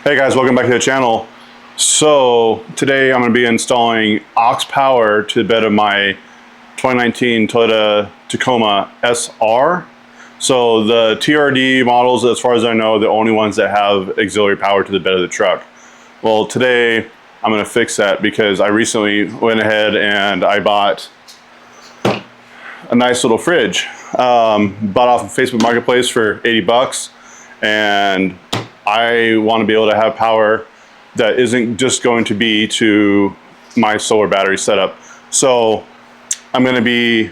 Hey guys, welcome back to the channel. So today I'm going to be installing aux power to the bed of my 2019 Toyota Tacoma SR. So the TRD models, as far as I know, are the only ones that have auxiliary power to the bed of the truck. Well, today I'm going to fix that because I recently went ahead and I bought a nice little fridge. Bought off of Facebook Marketplace for 80 bucks, and I want to be able to have power that isn't just going to be to my solar battery setup. So I'm going to be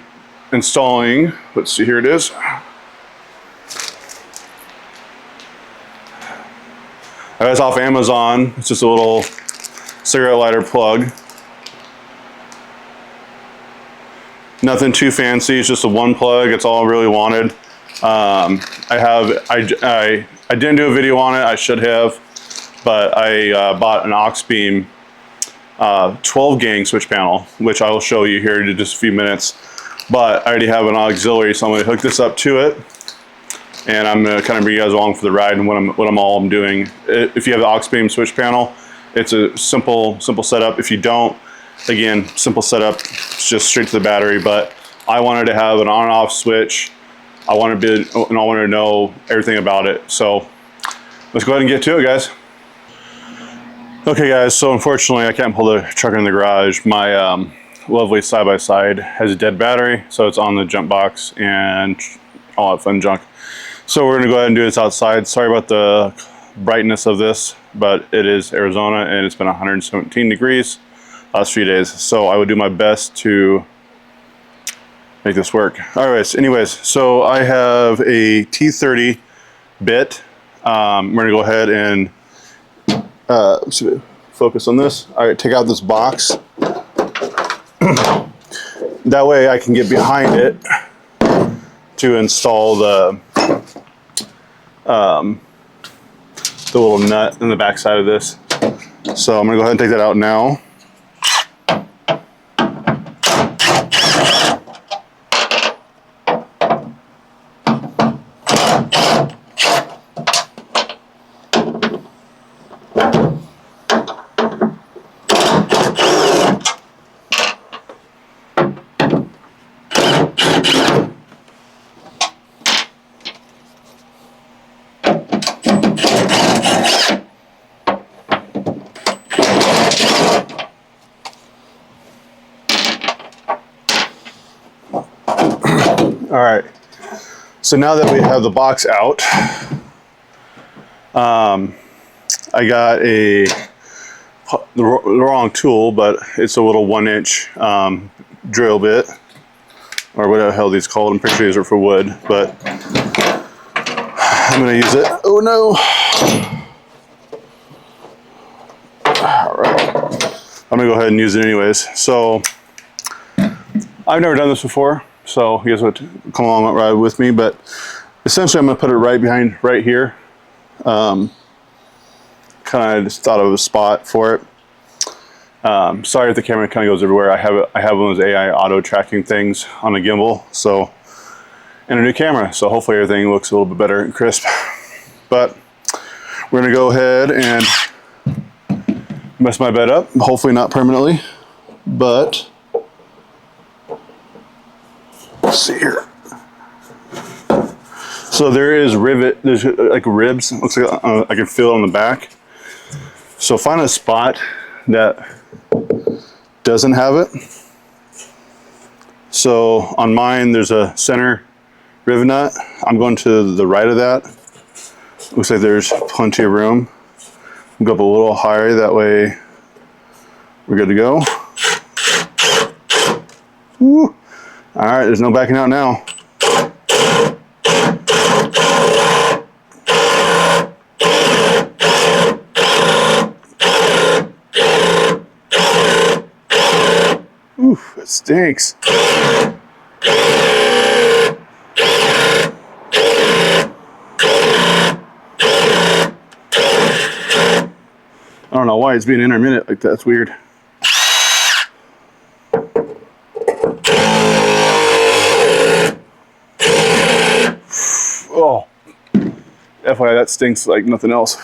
installing, let's see, here it is. I got this off Amazon. It's just a little cigarette lighter plug. Nothing too fancy, it's just a one plug. It's all I really wanted. I didn't do a video on it, I should have, but I bought an aux beam 12 gang switch panel, which I will show you here in just a few minutes. But I already have an auxiliary, so I'm going to hook this up to it, and I'm going to kind of bring you guys along for the ride and what I'm doing. If you have the aux beam switch panel, it's a simple setup. If you don't, again, simple setup, it's just straight to the battery. But I wanted to have an on-off switch. I wanted to know everything about it. So let's go ahead and get to it, guys. Okay, guys. So unfortunately, I can't pull the truck in the garage. My lovely side-by-side has a dead battery, so it's on the jump box and all that fun junk. So we're gonna go ahead and do this outside. Sorry about the brightness of this, but it is Arizona and it's been 117 degrees last few days. So I would do my best to make this work. All right, anyways, so I have a T30 bit. We're gonna go ahead and focus on this. All right, take out this box. That way I can get behind it to install the little nut in the back side of this. So I'm gonna go ahead and take that out now. All right, so now that we have the box out, I got the wrong tool, but it's a little 1-inch drill bit, or whatever the hell these called. I'm pretty sure these are for wood, but I'm gonna use it. Oh no! All right, I'm gonna go ahead and use it anyways. So I've never done this before, so you guys would come along and ride with me, but essentially I'm gonna put it right here. Kind of just thought of a spot for it. Sorry if the camera kind of goes everywhere. I have one of those AI auto tracking things on a gimbal, so, and a new camera, so hopefully everything looks a little bit better and crisp. But we're gonna go ahead and mess my bed up, hopefully not permanently, but let's see here. So there is there's like ribs, looks like I can feel it on the back. So find a spot that doesn't have it. So on mine, there's a center rivet nut. I'm going to the right of that. Looks like there's plenty of room. Go up a little higher, that way we're good to go. Woo. All right, there's no backing out now. Oof, it stinks. I don't know why it's being intermittent like that. It's weird. Oh, FYI, that stinks like nothing else.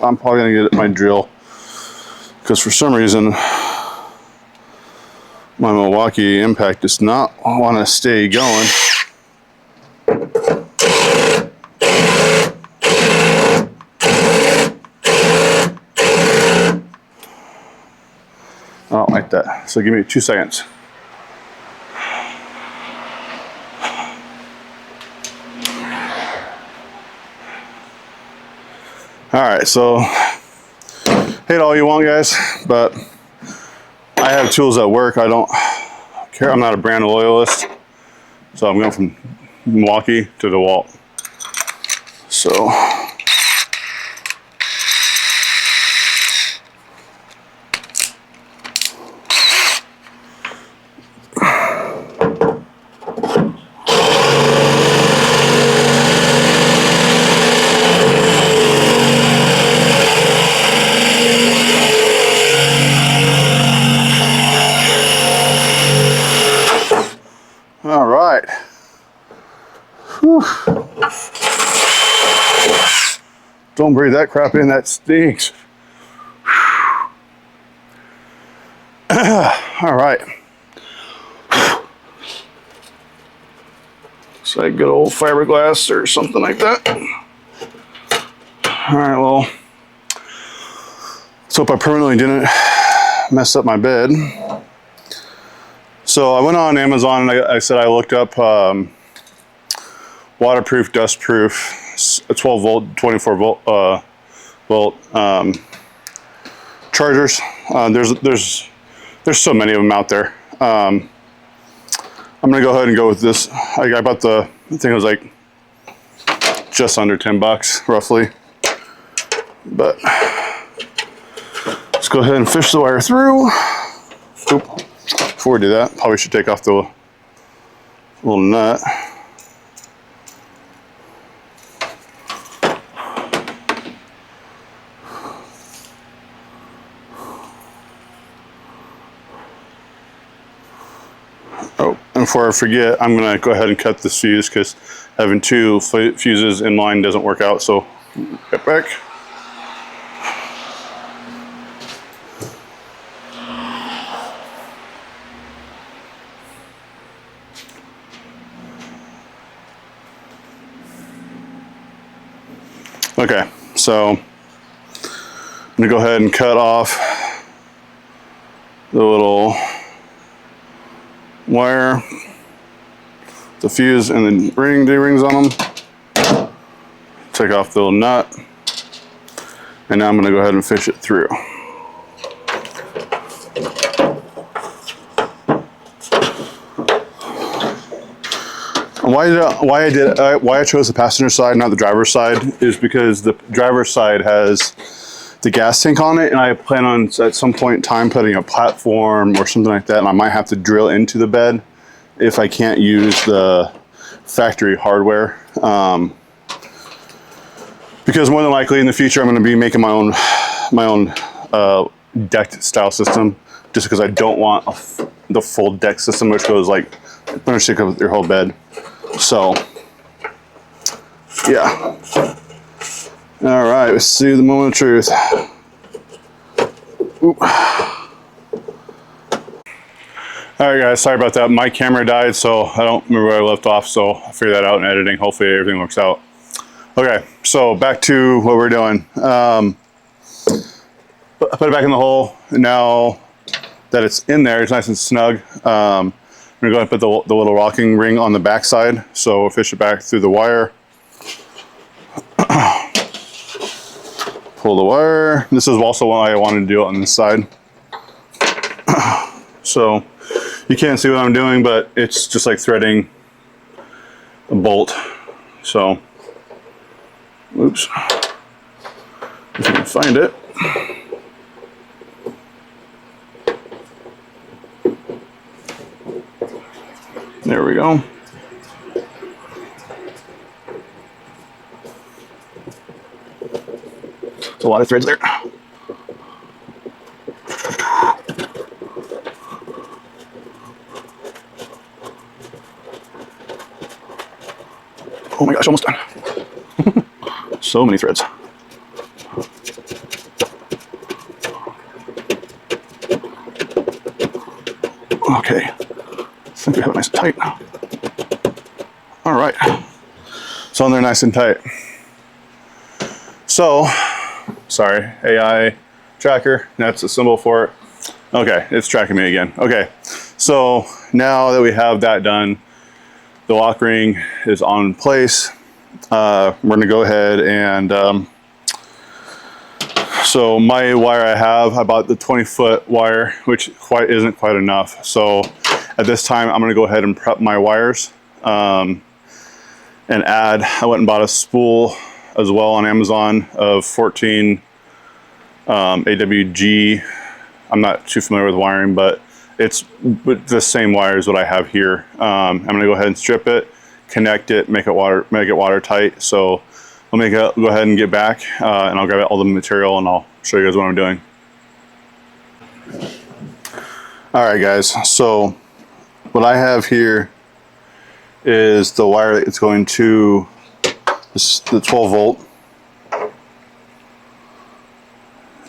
I'm probably gonna get my drill because for some reason my Milwaukee impact does not want to stay going. I don't like that. So give me 2 seconds. All right, so hate all you want, guys, but I have tools that work. I don't care. I'm not a brand loyalist, so I'm going from Milwaukee to DeWalt. So all right. Whew. Don't breathe that crap in, that stinks. All right. Looks like good old fiberglass or something like that. All right, well, let's hope I permanently didn't mess up my bed. So I went on Amazon and I said I looked up waterproof, dustproof, 12 volt, 24 volt chargers. There's so many of them out there. I'm gonna go ahead and go with this. I bought I think it was like just under 10 bucks roughly. But let's go ahead and fish the wire through. Oop. Before we do that, probably should take off the little nut. Oh, and before I forget, I'm gonna go ahead and cut this fuse because having 2 fuses in line doesn't work out, so get back. Okay, so I'm gonna go ahead and cut off the little wire, the fuse and the D-rings on them. Take off the little nut, and now I'm gonna go ahead and fish it through. Why I chose the passenger side, not the driver's side, is because the driver's side has the gas tank on it, and I plan on at some point in time putting a platform or something like that, and I might have to drill into the bed if I can't use the factory hardware. Because more than likely in the future I'm going to be making my own decked style system, just because I don't want the full deck system, which goes like pretty much take up your whole bed. So, yeah. All right, let's see the moment of truth. Oop. All right, guys, sorry about that. My camera died, so I don't remember where I left off, so I'll figure that out in editing. Hopefully everything works out. Okay, so back to what we're doing. I put it back in the hole. Now that it's in there, it's nice and snug. I'm gonna go ahead and put the little rocking ring on the back side. So we'll fish it back through the wire. Pull the wire. This is also why I wanted to do it on this side. So you can't see what I'm doing, but it's just like threading a bolt. So, oops, if you can find it. There we go. There's a lot of threads there. Oh my gosh, almost done. So many threads. Okay, I think we have it nice and tight now. All right, it's on there nice and tight. So, sorry, AI tracker, that's a symbol for it. Okay, it's tracking me again. Okay, so now that we have that done, the lock ring is on place. We're gonna go ahead and, so my wire I bought the 20-foot wire, which isn't quite enough. So at this time, I'm gonna go ahead and prep my wires and I went and bought a spool as well on Amazon of 14 AWG. I'm not too familiar with wiring, but it's the same wire as what I have here. I'm gonna go ahead and strip it, connect it, make it watertight. So go ahead and get back and I'll grab all the material and I'll show you guys what I'm doing. All right, guys, so what I have here is the wire that it's going to the 12 volt.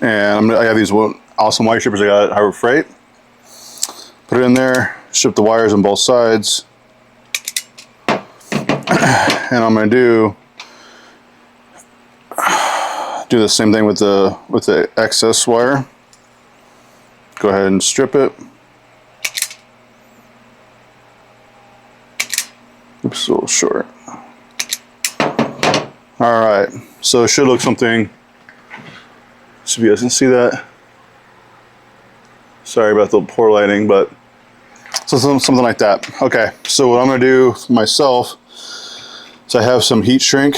And I got these awesome wire strippers I got at Harbor Freight. Put it in there, strip the wires on both sides. And I'm gonna do the same thing with the excess wire. Go ahead and strip it. Oops, a little short. All right, so it should look something, so you guys can see that. Sorry about the poor lighting, but so something like that. Okay, so what I'm gonna do myself, so I have some heat shrink.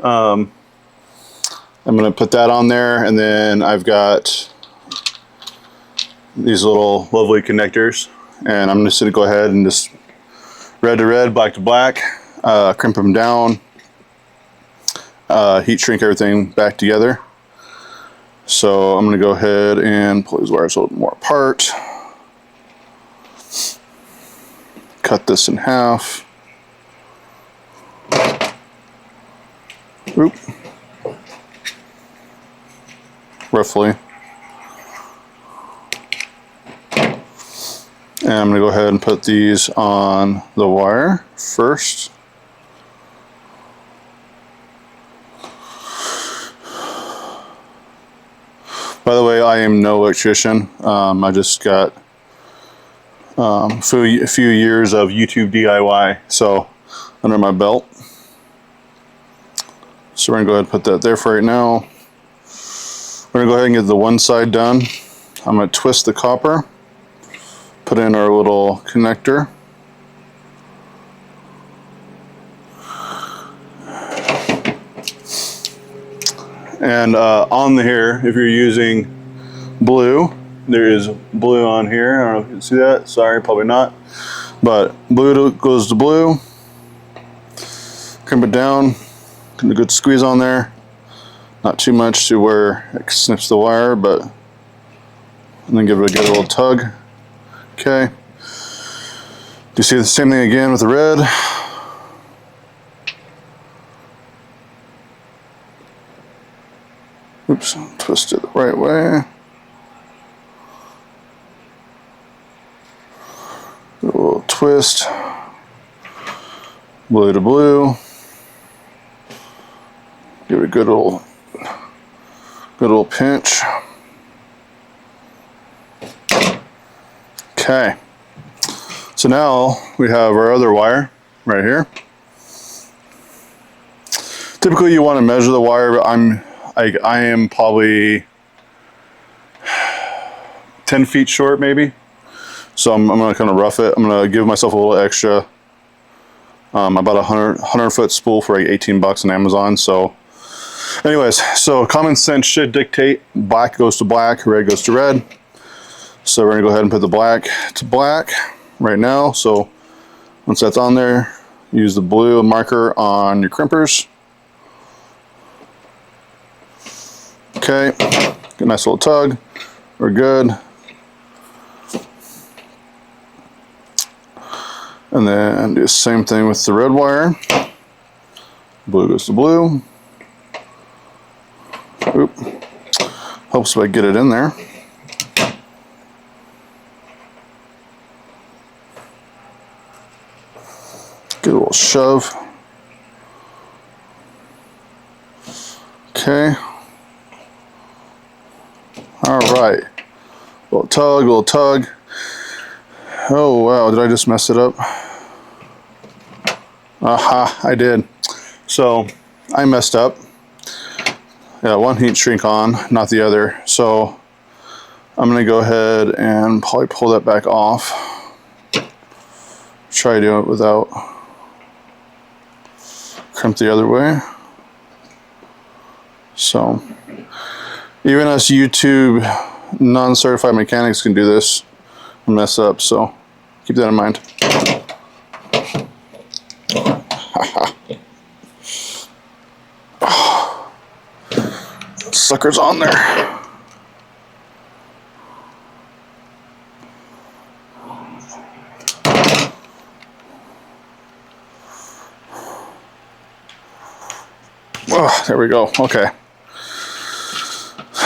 I'm gonna put that on there, and then I've got these little lovely connectors, and I'm just gonna go ahead and just red to red, black to black, crimp them down, heat shrink everything back together. So I'm gonna go ahead and pull these wires a little more apart, cut this in half. Oop. Roughly. And I'm gonna go ahead and put these on the wire first. By the way, I am no electrician. I just got a few years of YouTube DIY, so under my belt. So we're gonna go ahead and put that there for right now. We're gonna go ahead and get the one side done. I'm gonna twist the copper, put in our little connector. And on here, if you're using blue, there is blue on here. I don't know if you can see that. Sorry, probably not. But blue goes to blue. Crimp it down. Get a good squeeze on there. Not too much to where it snips the wire, but and then give it a good little tug. Okay. Do you see the same thing again with the red? Oops, twist it the right way. A little twist. Blue to blue. Give it a good little pinch. Okay. So now we have our other wire right here. Typically you want to measure the wire, but I am probably 10 feet short maybe. So I'm gonna kind of rough it. I'm gonna give myself a little extra. About a 100 foot spool for like 18 bucks on Amazon. So anyways, so common sense should dictate black goes to black, red goes to red. So we're gonna go ahead and put the black to black right now. So once that's on there, use the blue marker on your crimpers. Okay, get a nice little tug. We're good. And then do the same thing with the red wire. Blue goes to blue. Oop. Helps if I get it in there. Get a little shove. Okay. All right. Little tug, little tug. Oh wow, did I just mess it up? Aha, I did. So I messed up. Yeah, one heat shrink on, not the other. So I'm gonna go ahead and probably pull that back off. Try doing it without crimp the other way. So even us YouTube non-certified mechanics can do this and mess up, so keep that in mind. Sucker's on there. Oh, there we go. Okay.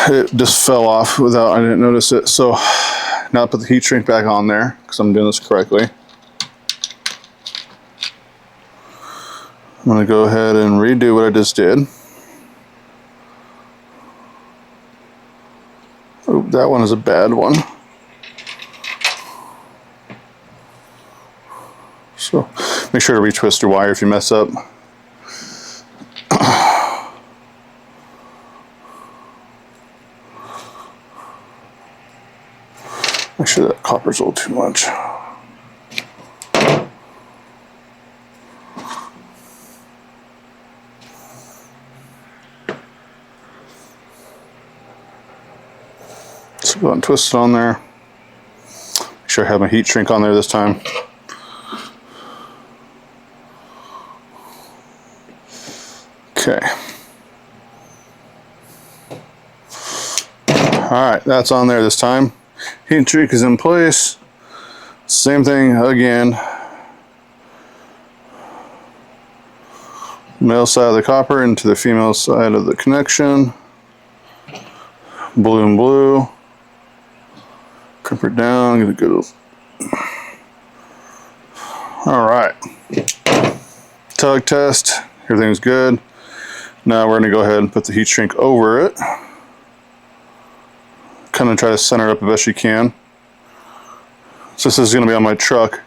It just fell off without, I didn't notice it. So now I put the heat shrink back on there because I'm doing this correctly. I'm going to go ahead and redo what I just did. Oh, that one is a bad one. So make sure to retwist your wire if you mess up. Make sure that copper's a little too much. So go ahead and twist it on there. Make sure I have my heat shrink on there this time. Okay. Alright, that's on there this time. Heat shrink is in place. Same thing again. Male side of the copper into the female side of the connection. Blue and blue. Crimp it down, get a good. Alright. Tug test. Everything's good. Now we're going to go ahead and put the heat shrink over it. Kind of try to center it up the best you can. So this is going to be on my truck,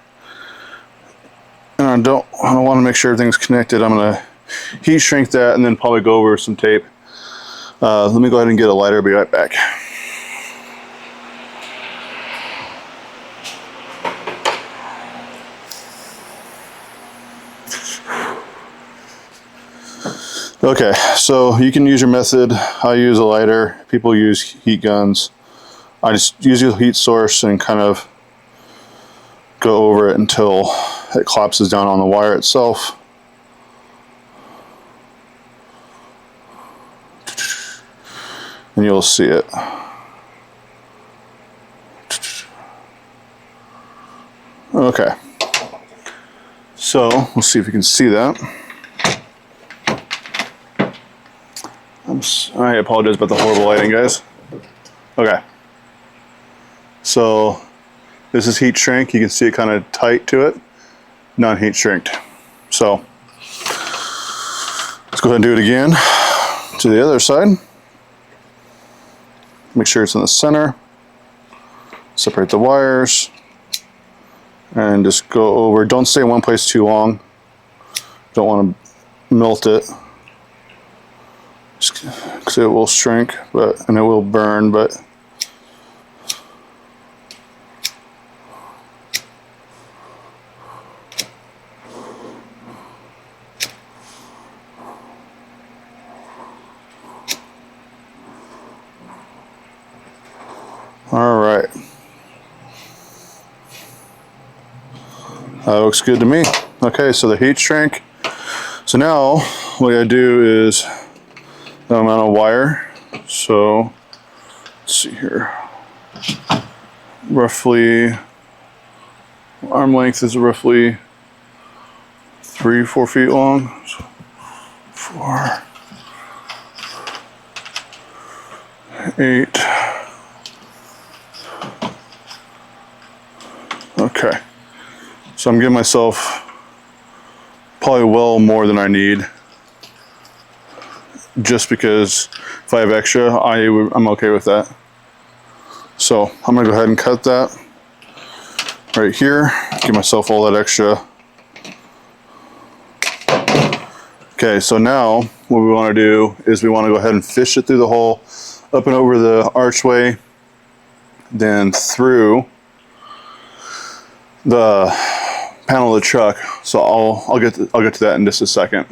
and I don't want to make sure everything's connected. I'm going to heat shrink that and then probably go over some tape. Let me go ahead and get a lighter. I'll be right back. Okay, so you can use your method. I use a lighter. People use heat guns. I just use a heat source and kind of go over it until it collapses down on the wire itself. And you'll see it. Okay, so let's see if you can see that. I apologize about the horrible lighting, guys. Okay. So this is heat shrink. You can see it kind of tight to it. Non-heat shrinked. So let's go ahead and do it again to the other side. Make sure it's in the center. Separate the wires. And just go over. Don't stay in one place too long. Don't want to melt it, because it will shrink, and it will burn, but all right. That looks good to me. Okay, so the heat shrink. So now what I do is the amount of wire. So let's see here. Roughly arm length is roughly 3-4 feet long. So 4, 8. Okay. So I'm giving myself probably well more than I need. Just because if I have extra, I'm okay with that. So I'm gonna go ahead and cut that right here. Give myself all that extra. Okay, so now what we want to do is we want to go ahead and fish it through the hole, up and over the archway, then through the panel of the truck. So I'll get to that in just a second.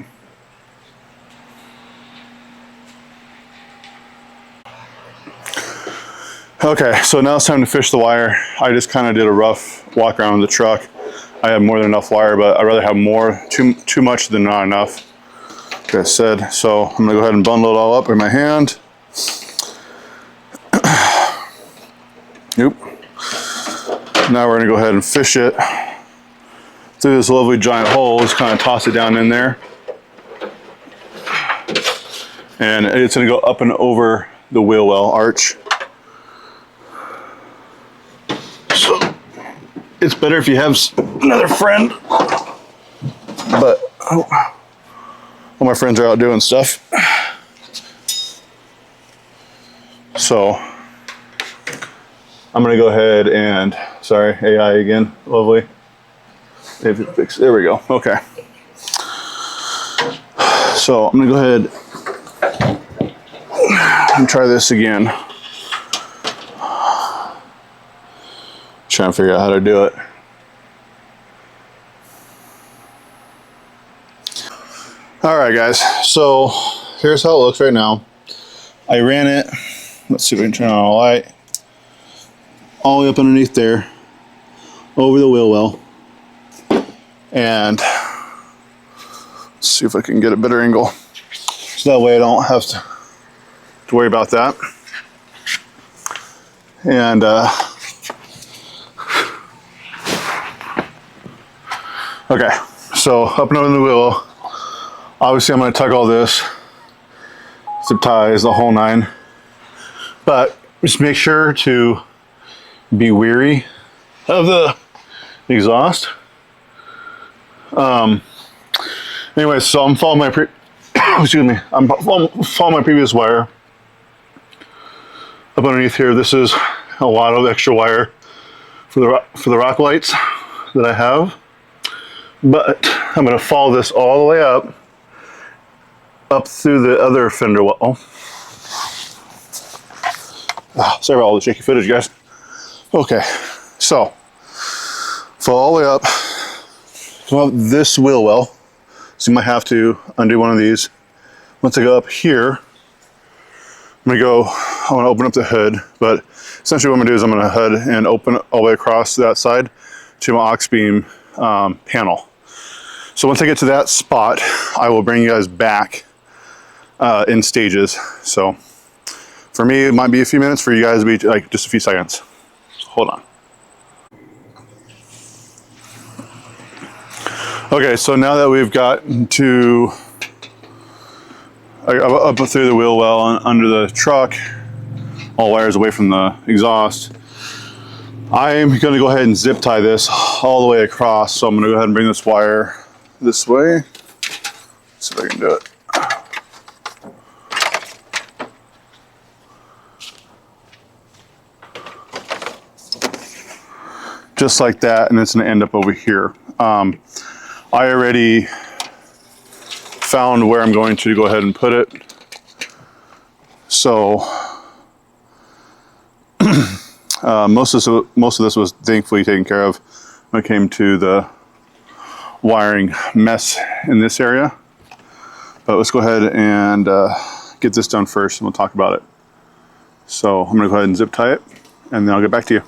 Okay, so now it's time to fish the wire. I just kind of did a rough walk around the truck. I have more than enough wire, but I'd rather have more, too much than not enough. Like I said, so I'm gonna go ahead and bundle it all up in my hand. Nope. Now we're gonna go ahead and fish it through this lovely giant hole. Just kind of toss it down in there. And it's gonna go up and over the wheel well arch. So it's better if you have another friend, but all my friends are out doing stuff. So I'm gonna go ahead and, sorry, AI again, lovely. If it fixed, there we go, okay. So I'm gonna go ahead and try this again. Trying to figure out how to do it. All right, guys, so here's how it looks right now. I ran it, let's see if we can turn on a light, all the way up underneath there, over the wheel well, and let's see if I can get a better angle. So that way I don't have to worry about that. And okay, so up and over the wheel, obviously I'm going to tug all this, zip ties, the whole nine, but just make sure to be wary of the exhaust. Anyway, so I'm following my excuse me, I'm following my previous wire up underneath here. This is a lot of extra wire for the rock lights that I have, but I'm going to follow this all the way up through the other fender well. Sorry about all the shaky footage, guys. Okay, so follow all the way up, come up this wheel well. So you might have to undo one of these. Once I go up here, I want to open up the hood, but essentially what I'm going to do is I'm going to hood and open all the way across that side to my aux beam panel. So once I get to that spot, I will bring you guys back in stages. So for me, it might be a few minutes. For you guys, it'll be like just a few seconds. Hold on. Okay, so now that we've got to up through the wheel well and under the truck, all wires away from the exhaust, I'm going to go ahead and zip tie this all the way across. So I'm going to go ahead and bring this wire this way. Let's see if I can do it. Just like that, and it's going to end up over here. I already found where I'm going to go ahead and put it. So most of this was thankfully taken care of when it came to the wiring mess in this area. But let's go ahead and get this done first, and we'll talk about it. So I'm going to go ahead and zip tie it, and then I'll get back to you.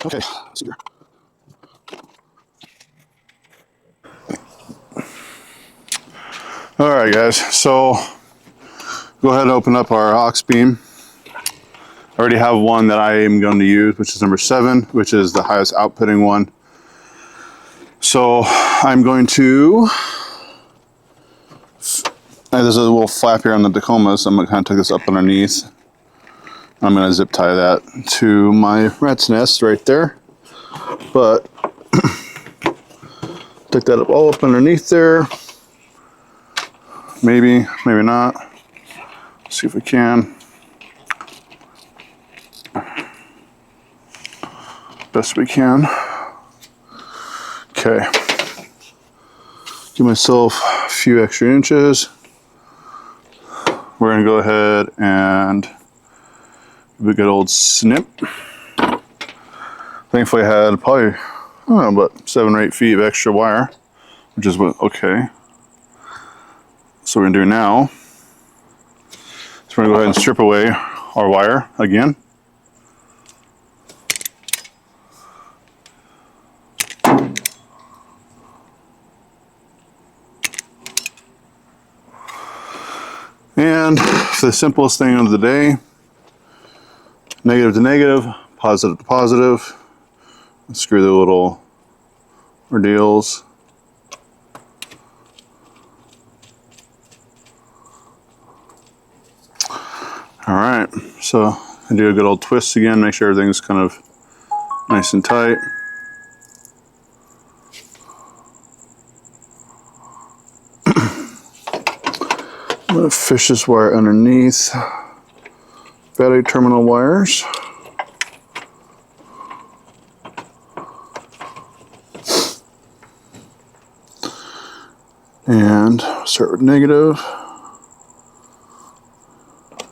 Okay, let's see here. All right, guys, so go ahead and open up our aux beam. I already have one that I am going to use, which is number 7, which is the highest outputting one. So I'm going to, there's a little flap here on the Tacoma, so I'm going to kind of take this up underneath. I'm going to zip tie that to my rat's nest right there. But take that all up underneath there. Maybe, maybe not. Let's see if we can. Best we can. Okay. Give myself a few extra inches. We're going to go ahead and give a good old snip. Thankfully I had probably, I don't know, about 7 or 8 feet of extra wire, which is what, okay. So we're going to do now is we're going to go ahead and strip away our wire again. And for the simplest thing of the day, negative to negative, positive to positive, screw the little ordeals. All right, so I do a good old twist again, make sure everything's kind of nice and tight. I'm going to fish this wire underneath battery terminal wires. And start with negative.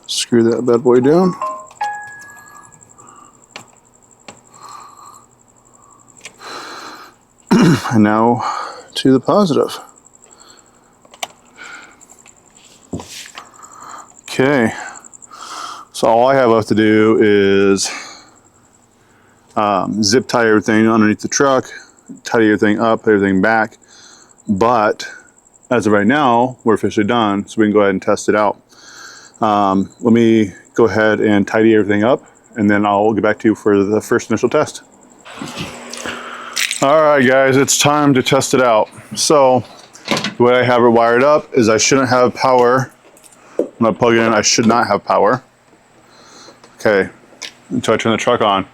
Screw that bad boy down. And now to the positive. Okay, so all I have left to do is zip tie everything underneath the truck, tidy everything up, put everything back. But as of right now, we're officially done, so we can go ahead and test it out. Let me go ahead and tidy everything up, and then I'll get back to you for the first initial test. All right, guys, it's time to test it out. So the way I have it wired up is I shouldn't have power. When I plug it in, I should not have power. Okay, until I turn the truck on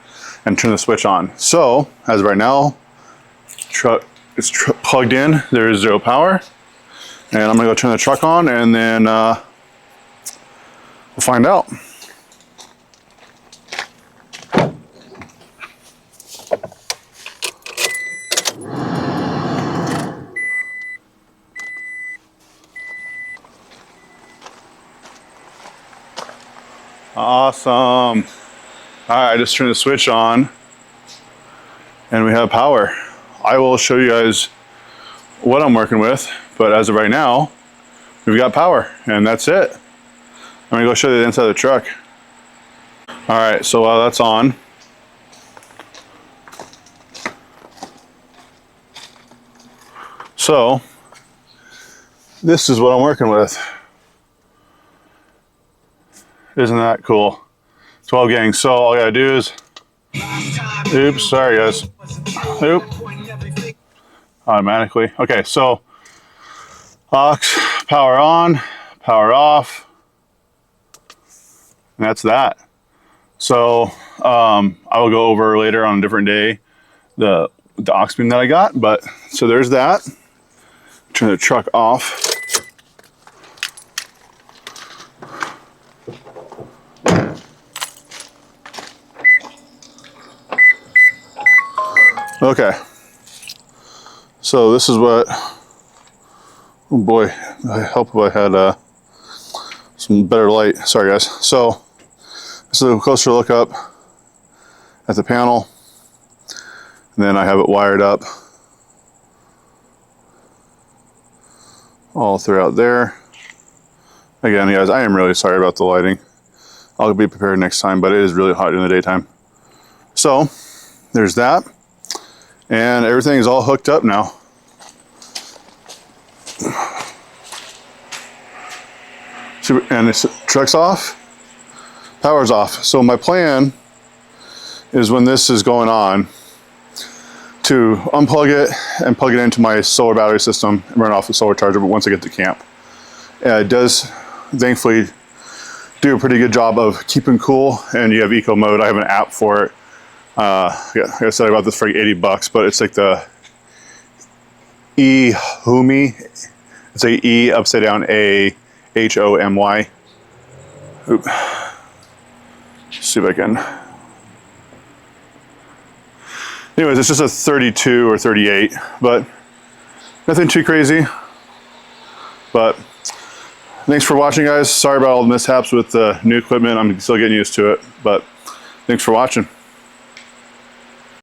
and turn the switch on. So, as of right now, truck is plugged in, there is 0 power. And I'm gonna go turn the truck on and then we'll find out. Awesome. All right, I just turned the switch on and we have power. I will show you guys what I'm working with, but as of right now, we've got power and that's it. I'm gonna go show you the inside of the truck. All right, so while that's on, so this is what I'm working with. Isn't that cool? 12 gang. So all I gotta do is, oops, sorry guys. Oop. Automatically. Okay, so aux, power on, power off, and that's that. So I will go over later on a different day the aux beam that I got, but so there's that. Turn the truck off. Okay, so this is what, oh boy, I hope I had some better light. Sorry guys. So this is a closer look up at the panel, and then I have it wired up all throughout there. Again, guys, I am really sorry about the lighting. I'll be prepared next time, but it is really hot in the daytime. So there's that. And everything is all hooked up now. And this truck's off, power's off. So my plan is when this is going on to unplug it and plug it into my solar battery system and run off the solar charger, but once I get to camp. It does thankfully do a pretty good job of keeping cool, and you have eco mode. I have an app for it. Yeah, like I said, I bought this for like $80, but it's like the eHomy. It's like E upside down A H-O-M-Y. Oop. See if I can. Anyways, it's just a 32 or 38, but nothing too crazy. But thanks for watching, guys. Sorry about all the mishaps with the new equipment. I'm still getting used to it, but thanks for watching.